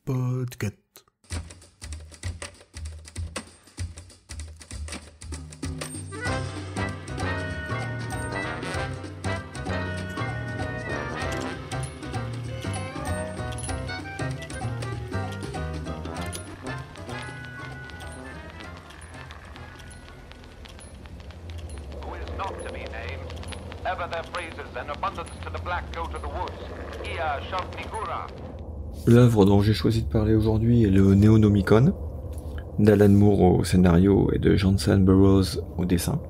Podcast. Not to be named. Ever there phrases and abundance to the black go to the woods. Ia Shavnigura. L'œuvre dont j'ai choisi de parler aujourd'hui est le Néonomicon, d'Alan Moore au scénario et de Johnson Burroughs au dessin.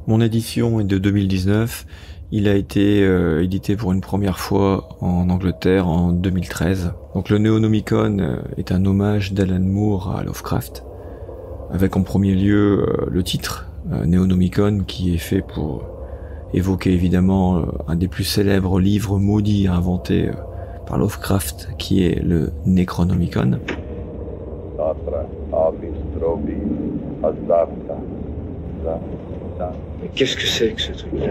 Mon édition est de 2019, il a été édité pour une première fois en Angleterre en 2013. Donc le Néonomicon est un hommage d'Alan Moore à Lovecraft, avec en premier lieu le titre, Néonomicon, qui est fait pour évoquer évidemment un des plus célèbres livres maudits inventés par Lovecraft, qui est le Necronomicon. Mais qu'est-ce que c'est que ce truc-là?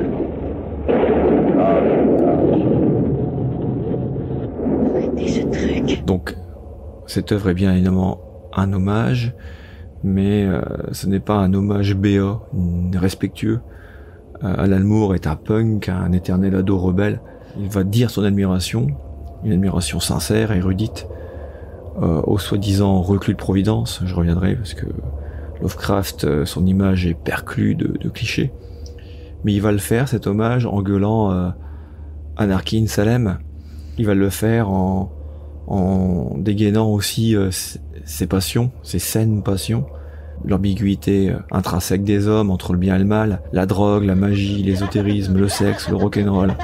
Arrêtez ce truc. Donc, cette œuvre est bien évidemment un hommage, mais ce n'est pas un hommage béat, respectueux. Alan Moore est un punk, un éternel ado rebelle. Il va dire son admiration, une admiration sincère, érudite, au soi-disant reclus de Providence. Je reviendrai parce que Lovecraft, son image est perclue de clichés. Mais il va le faire, cet hommage, en gueulant Anarchy in Salem. Il va le faire en dégainant aussi ses passions, ses saines passions, l'ambiguïté intrinsèque des hommes entre le bien et le mal, la drogue, la magie, l'ésotérisme, le sexe, le rock'n'roll,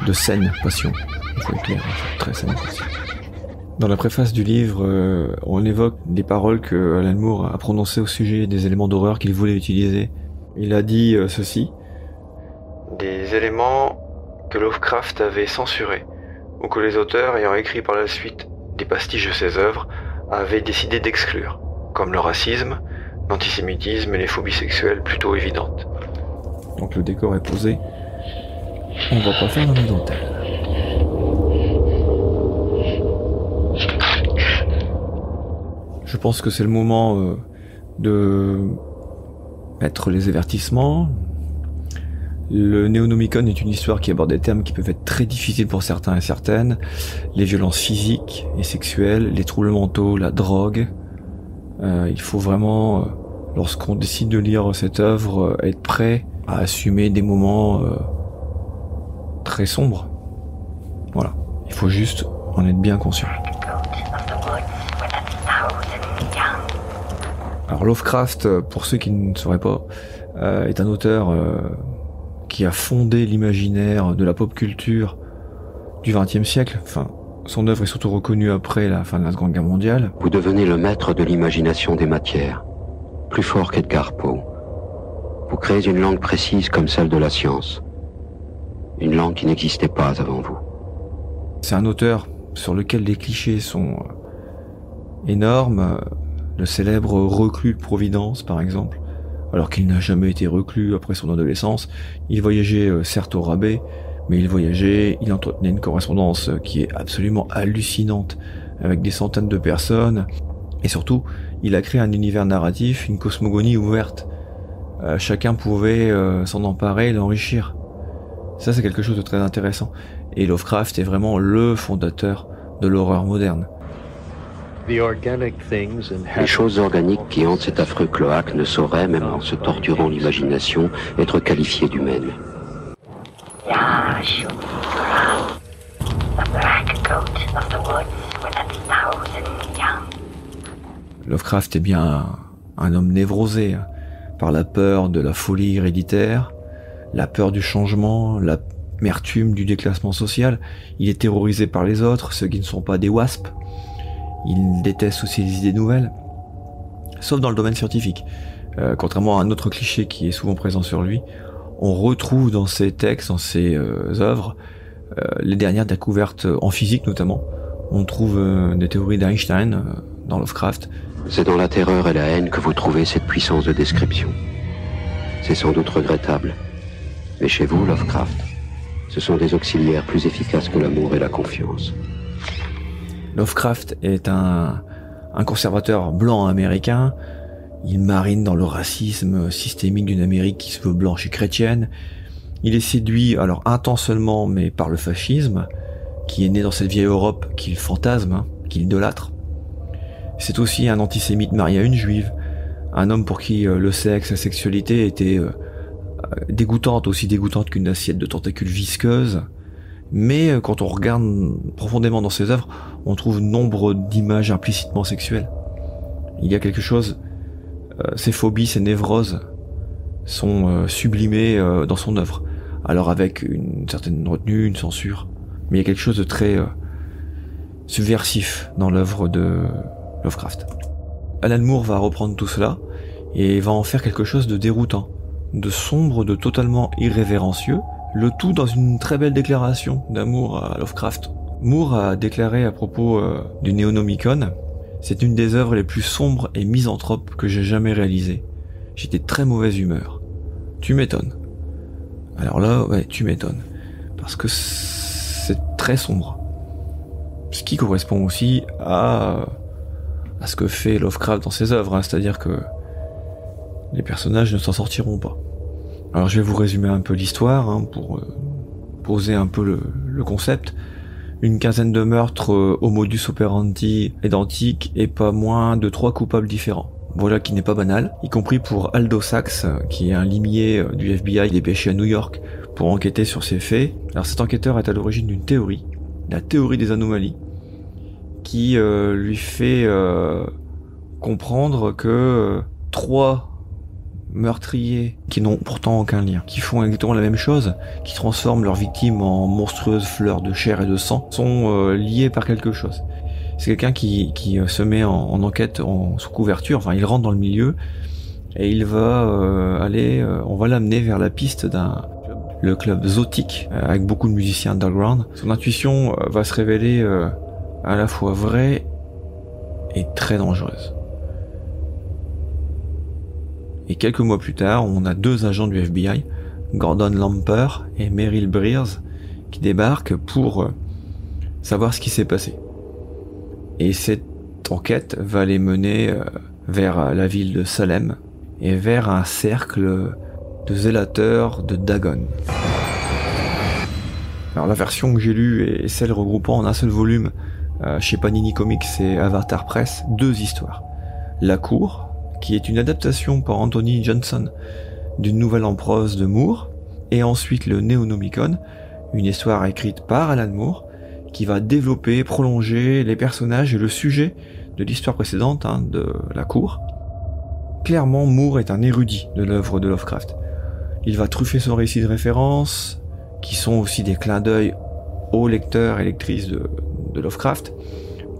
de saines passions, il faut être clair, très saines passions. Dans la préface du livre, on évoque des paroles que Alan Moore a prononcées au sujet des éléments d'horreur qu'il voulait utiliser. Il a dit ceci: des éléments que Lovecraft avait censurés, ou que les auteurs ayant écrit par la suite des pastiches de ses œuvres avaient décidé d'exclure, comme le racisme, l'antisémitisme et les phobies sexuelles plutôt évidentes. Donc le décor est posé, on va pas faire dans la dentelle. Je pense que c'est le moment de mettre les avertissements. Le Néonomicon est une histoire qui aborde des thèmes qui peuvent être très difficiles pour certains et certaines. Les violences physiques et sexuelles, les troubles mentaux, la drogue. Il faut vraiment, lorsqu'on décide de lire cette œuvre, être prêt à assumer des moments très sombres. Voilà. Il faut juste en être bien conscient. Alors Lovecraft, pour ceux qui ne sauraient pas, est un auteur qui a fondé l'imaginaire de la pop culture du XXe siècle. Enfin, son œuvre est surtout reconnue après la fin de la Seconde Guerre mondiale. Vous devenez le maître de l'imagination des matières, plus fort qu'Edgar Poe. Vous créez une langue précise comme celle de la science, une langue qui n'existait pas avant vous. C'est un auteur sur lequel les clichés sont énormes. Le célèbre reclus de Providence, par exemple, alors qu'il n'a jamais été reclus après son adolescence. Il voyageait certes au rabais, mais il voyageait, il entretenait une correspondance qui est absolument hallucinante avec des centaines de personnes, et surtout, il a créé un univers narratif, une cosmogonie ouverte. Chacun pouvait s'en emparer et l'enrichir. Ça, c'est quelque chose de très intéressant. Et Lovecraft est vraiment le fondateur de l'horreur moderne. Les choses organiques qui hantent cet affreux cloaque ne sauraient, même en se torturant l'imagination, être qualifiées d'humaines. Lovecraft est bien un homme névrosé par la peur de la folie héréditaire, la peur du changement, l'amertume du déclassement social. Il est terrorisé par les autres, ceux qui ne sont pas des wasps. Il déteste aussi les idées nouvelles, sauf dans le domaine scientifique. Contrairement à un autre cliché qui est souvent présent sur lui, on retrouve dans ses textes, dans ses œuvres, les dernières découvertes en physique notamment. On trouve des théories d'Einstein dans Lovecraft. C'est dans la terreur et la haine que vous trouvez cette puissance de description. C'est sans doute regrettable. Mais chez vous, Lovecraft, Ce sont des auxiliaires plus efficaces que l'amour et la confiance. Lovecraft est un conservateur blanc américain. Il marine dans le racisme systémique d'une Amérique qui se veut blanche et chrétienne. Il est séduit, alors intentionnellement, mais par le fascisme, qui est né dans cette vieille Europe qu'il fantasme, qu'il idolâtre. C'est aussi un antisémite marié à une juive, un homme pour qui le sexe, la sexualité était dégoûtante, aussi dégoûtante qu'une assiette de tentacules visqueuses. Mais quand on regarde profondément dans ses œuvres, on trouve nombre d'images implicitement sexuelles. Il y a quelque chose, ses phobies, ses névroses sont sublimées dans son œuvre. Alors avec une certaine retenue, une censure, mais il y a quelque chose de très subversif dans l'œuvre de Lovecraft. Alan Moore va reprendre tout cela et va en faire quelque chose de déroutant, de sombre, de totalement irrévérencieux, le tout dans une très belle déclaration d'amour à Lovecraft. Moore a déclaré à propos du Néonomicon: « C'est une des œuvres les plus sombres et misanthropes que j'ai jamais réalisées. J'étais de très mauvaise humeur. » Tu m'étonnes. Alors là, ouais, tu m'étonnes. Parce que c'est très sombre. Ce qui correspond aussi à ce que fait Lovecraft dans ses œuvres, hein, c'est-à-dire que les personnages ne s'en sortiront pas. Alors je vais vous résumer un peu l'histoire, hein, pour poser un peu le concept. Une quinzaine de meurtres au modus operandi identiques et pas moins de 3 coupables différents. Voilà qui n'est pas banal, y compris pour Aldo Sachs, qui est un limier du FBI dépêché à New York pour enquêter sur ces faits. Alors cet enquêteur est à l'origine d'une théorie, la théorie des anomalies, qui lui fait comprendre que 3 meurtriers qui n'ont pourtant aucun lien, qui font exactement la même chose, qui transforment leurs victimes en monstrueuses fleurs de chair et de sang, sont liés par quelque chose. C'est quelqu'un qui se met en enquête sous couverture, enfin il rentre dans le milieu et il va on va l'amener vers la piste le club Zotic, avec beaucoup de musiciens underground. Son intuition va se révéler à la fois vraie et très dangereuse. Et quelques mois plus tard, on a 2 agents du FBI, Gordon Lamper et Merrill Breers, qui débarquent pour savoir ce qui s'est passé. Et cette enquête va les mener vers la ville de Salem et vers un cercle de zélateurs de Dagon. Alors la version que j'ai lue est celle regroupant en un seul volume chez Panini Comics et Avatar Press 2 histoires. La Cour, qui est une adaptation par Anthony Johnson d'une nouvelle en prose de Moore, et ensuite le Néonomicon, une histoire écrite par Alan Moore, qui va développer, prolonger les personnages et le sujet de l'histoire précédente, hein, de La Cour. Clairement, Moore est un érudit de l'œuvre de Lovecraft. Il va truffer son récit de références, qui sont aussi des clins d'œil aux lecteurs et lectrices de Lovecraft.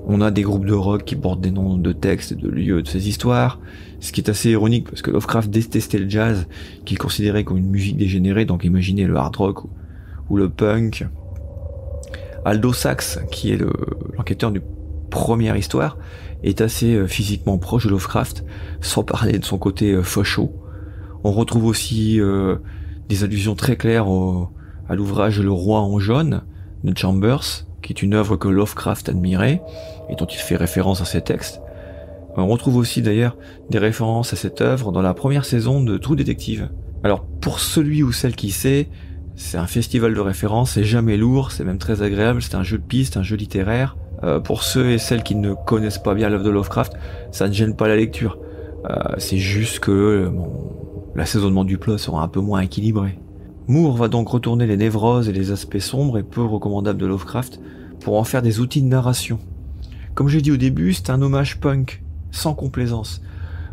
On a des groupes de rock qui portent des noms de textes et de lieux de ces histoires, ce qui est assez ironique parce que Lovecraft détestait le jazz, qu'il considérait comme une musique dégénérée, donc imaginez le hard rock ou le punk. Aldo Sachs, qui est l'enquêteur du première histoire, est assez physiquement proche de Lovecraft, sans parler de son côté facho. On retrouve aussi des allusions très claires à l'ouvrage Le Roi en jaune de Chambers, qui est une œuvre que Lovecraft admirait et dont il fait référence dans ses textes. On retrouve aussi d'ailleurs des références à cette œuvre dans la première saison de True Detective. Alors pour celui ou celle qui sait, c'est un festival de références, c'est jamais lourd, c'est même très agréable, c'est un jeu de piste, un jeu littéraire. Pour ceux et celles qui ne connaissent pas bien l'œuvre de Lovecraft, ça ne gêne pas la lecture. C'est juste que l'assaisonnement du plot sera un peu moins équilibré. Moore va donc retourner les névroses et les aspects sombres et peu recommandables de Lovecraft pour en faire des outils de narration. Comme j'ai dit au début, c'est un hommage punk, sans complaisance.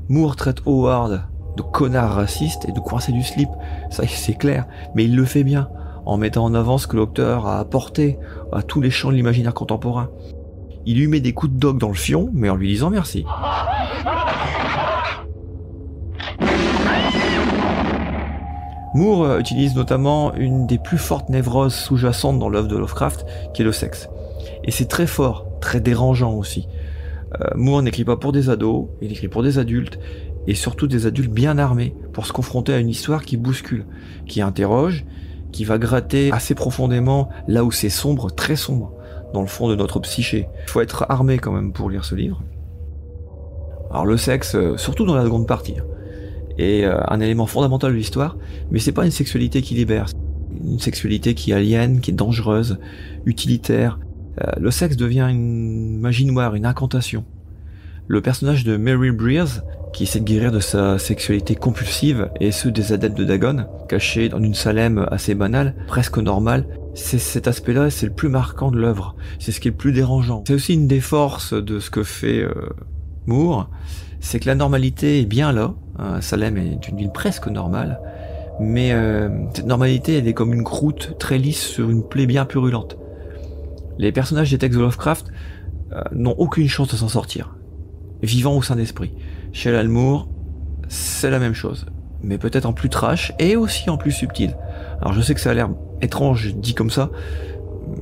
Moore traite Howard de connard raciste et de coincé du slip, ça c'est clair, mais il le fait bien, en mettant en avant ce que l'auteur a apporté à tous les champs de l'imaginaire contemporain. Il lui met des coups de dogue dans le fion, mais en lui disant merci. Moore utilise notamment une des plus fortes névroses sous-jacentes dans l'œuvre de Lovecraft, qui est le sexe. Et c'est très fort, très dérangeant aussi. Moore n'écrit pas pour des ados, il écrit pour des adultes, et surtout des adultes bien armés, pour se confronter à une histoire qui bouscule, qui interroge, qui va gratter assez profondément là où c'est sombre, très sombre, dans le fond de notre psyché. Il faut être armé quand même pour lire ce livre. Alors le sexe, surtout dans la seconde partie, est un élément fondamental de l'histoire, mais c'est pas une sexualité qui libère, une sexualité qui aliène, qui est dangereuse, utilitaire. Le sexe devient une magie noire, une incantation. Le personnage de Mary Breers, qui essaie de guérir de sa sexualité compulsive, et ceux des adeptes de Dagon, cachés dans une Salem assez banale, presque normale, c'est cet aspect-là, c'est le plus marquant de l'œuvre. C'est ce qui est le plus dérangeant. C'est aussi une des forces de ce que fait Moore, c'est que la normalité est bien là. Salem est une ville presque normale, mais cette normalité, elle est comme une croûte très lisse sur une plaie bien purulente. Les personnages des textes de Lovecraft n'ont aucune chance de s'en sortir, vivants au sein d'esprit. Chez Alan Moore, c'est la même chose, mais peut-être en plus trash et aussi en plus subtil. Alors je sais que ça a l'air étrange dit comme ça,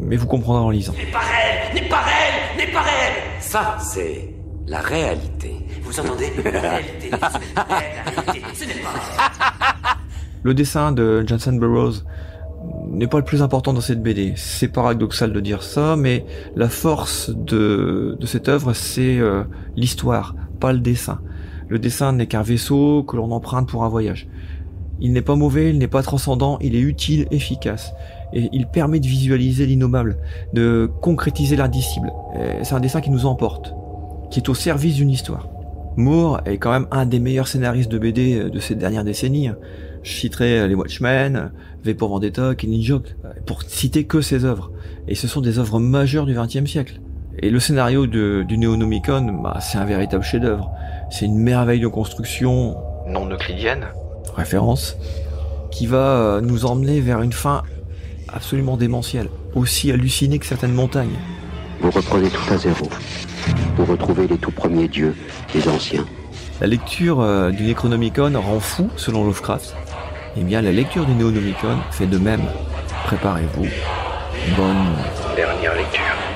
mais vous comprendrez en lisant. N'est pas réel, n'est pas réel, n'est pas réel. Ça, c'est la réalité. Vous entendez? La réalité, la réalité, ce n'est pas... Le dessin de Jensen Burroughs n'est pas le plus important dans cette BD. C'est paradoxal de dire ça, mais la force de cette œuvre, c'est l'histoire, pas le dessin. Le dessin n'est qu'un vaisseau que l'on emprunte pour un voyage. Il n'est pas mauvais, il n'est pas transcendant, il est utile, efficace. Et il permet de visualiser l'innommable, de concrétiser l'indicible. C'est un dessin qui nous emporte, qui est au service d'une histoire. Moore est quand même un des meilleurs scénaristes de BD de ces dernières décennies. Je citerai les Watchmen, V pour Vendetta, Killing Joke, pour citer que ses œuvres. Et ce sont des œuvres majeures du XXe siècle. Et le scénario du Néonomicon, c'est un véritable chef-d'œuvre. C'est une merveille de construction non euclidienne, référence, qui va nous emmener vers une fin absolument démentielle, aussi hallucinée que certaines montagnes. Vous reprenez tout à zéro. Vous retrouvez les tout premiers dieux, les anciens. La lecture du Necronomicon rend fou, selon Lovecraft. Eh bien, la lecture du Néonomicon fait de même. Préparez-vous. Bonne dernière lecture.